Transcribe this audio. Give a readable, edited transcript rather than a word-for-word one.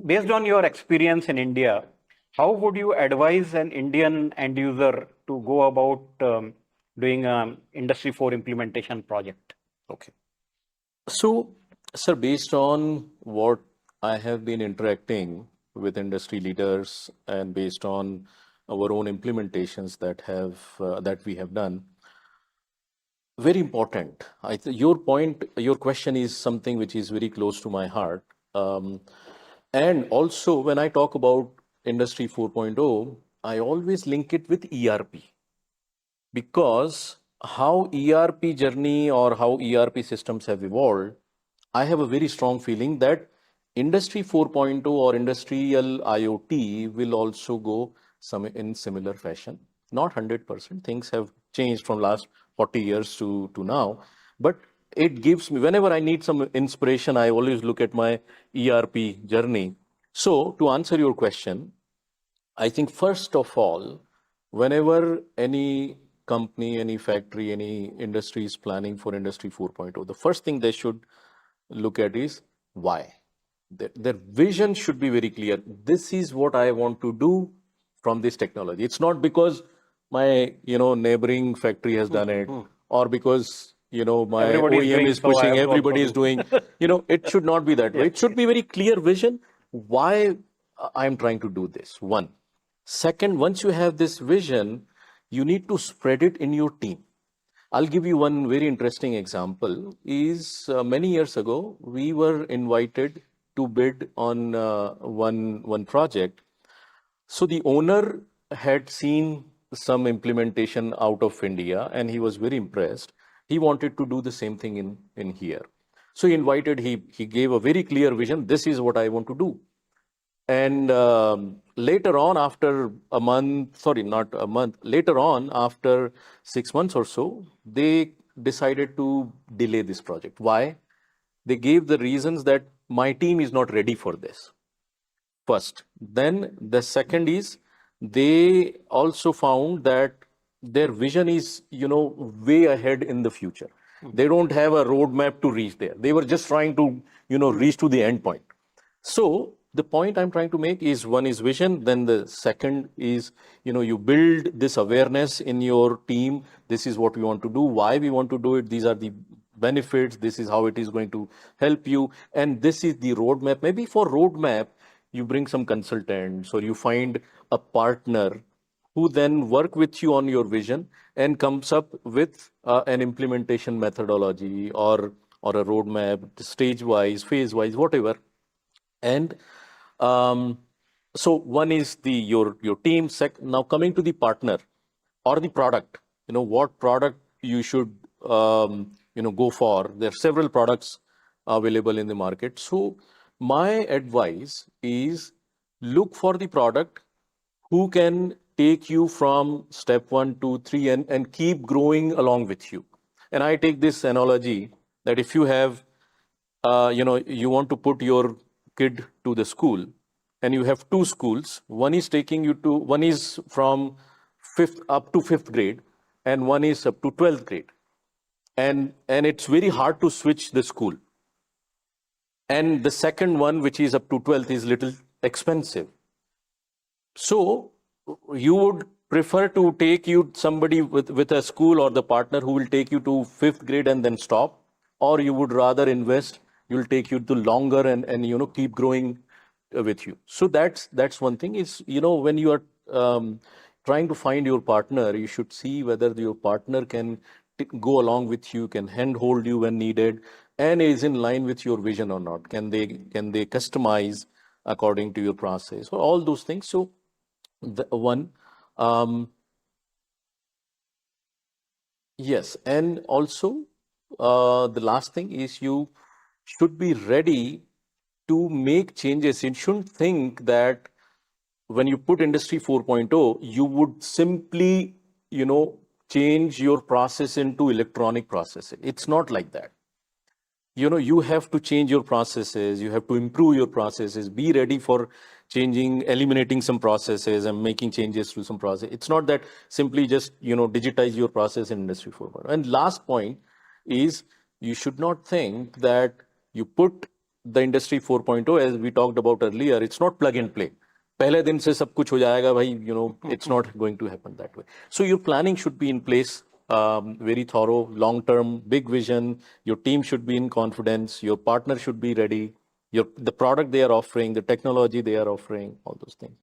based on your experience in India, how would you advise an Indian end user to go about doing an Industry 4 implementation project? Okay. So, sir, based on what I have been interacting with industry leaders and based on our own implementations that we have done, very important. Your point, your question is something which is very close to my heart. Um, and also, when I talk about Industry 4.0, I always link it with ERP because how ERP journey or how ERP systems have evolved, I have a very strong feeling that Industry 4.0 or industrial IoT will also go some in similar fashion. Not 100%. Things have changed from last 40 years to now, but it gives me, whenever I need some inspiration, I always look at my ERP journey. So to answer your question, I think first of all, whenever any company, any factory, any industry is planning for Industry 4.0, the first thing they should look at is why. Their vision should be very clear. This is what I want to do from this technology. It's not because my neighboring factory has done it, or because my Everybody is OEM doing, is so I pushing, have to also everybody is do. doing. It should not be that way. It should be very clear vision why I am trying to do this. One. Second, once you have this vision, you need to spread it in your team. I'll give you one very interesting example. Is many years ago we were invited to bid on one project. So the owner had seen some implementation out of India, and he was very impressed. He wanted to do the same thing in here. So he invited. He gave a very clear vision. This is what I want to do. And later on, after a month, sorry, not a month, later on, after 6 months or so, they decided to delay this project. Why? They gave the reasons that my team is not ready for this. First. Then the second is they also found that their vision is, way ahead in the future. They don't have a roadmap to reach there. They were just trying to, reach to the end point. So the point I'm trying to make is one is vision. Then the second is, you build this awareness in your team. This is what we want to do, why we want to do it. These are the benefits. This is how it is going to help you. And this is the roadmap. Maybe for roadmap, you bring some consultants or you find a partner who then work with you on your vision and comes up with an implementation methodology or a roadmap, stage wise, phase wise, whatever. And so one is your team. Now coming to the partner or the product, what product you should go for. There are several products available in the market. So my advice is look for the product who can take you from step 1 to 3 and keep growing along with you. And I take this analogy that if you have you want to put your kid to the school and you have two schools, one is from fifth up to fifth grade and one is up to 12th grade. And it's very hard to switch the school. And the second one, which is up to 12th, is little expensive. So you would prefer to take you somebody with a school or the partner who will take you to fifth grade and then stop, or you would rather invest, you'll take you to longer and keep growing with you. So that's one thing is, when you are trying to find your partner, you should see whether your partner can go along with you, can handhold you when needed, and is in line with your vision or not. Can they customize according to your process or all those things. So the one yes, and also the last thing is you should be ready to make changes. You shouldn't think that when you put Industry 4.0, you would simply, change your process into electronic processing. It's not like that. You have to change your processes, you have to improve your processes, be ready for changing, eliminating some processes and making changes to some process. It's not that simply just, digitize your process in Industry 4.0. And last point is you should not think that you put the industry 4.0, as we talked about earlier, it's not plug and play. पहले दिन से सब कुछ हो जाएगा भाई, it's not going to happen that way. So your planning should be in place, very thorough, long-term, big vision. Your team should be in confidence. Your partner should be ready. The product they are offering, the technology they are offering, all those things.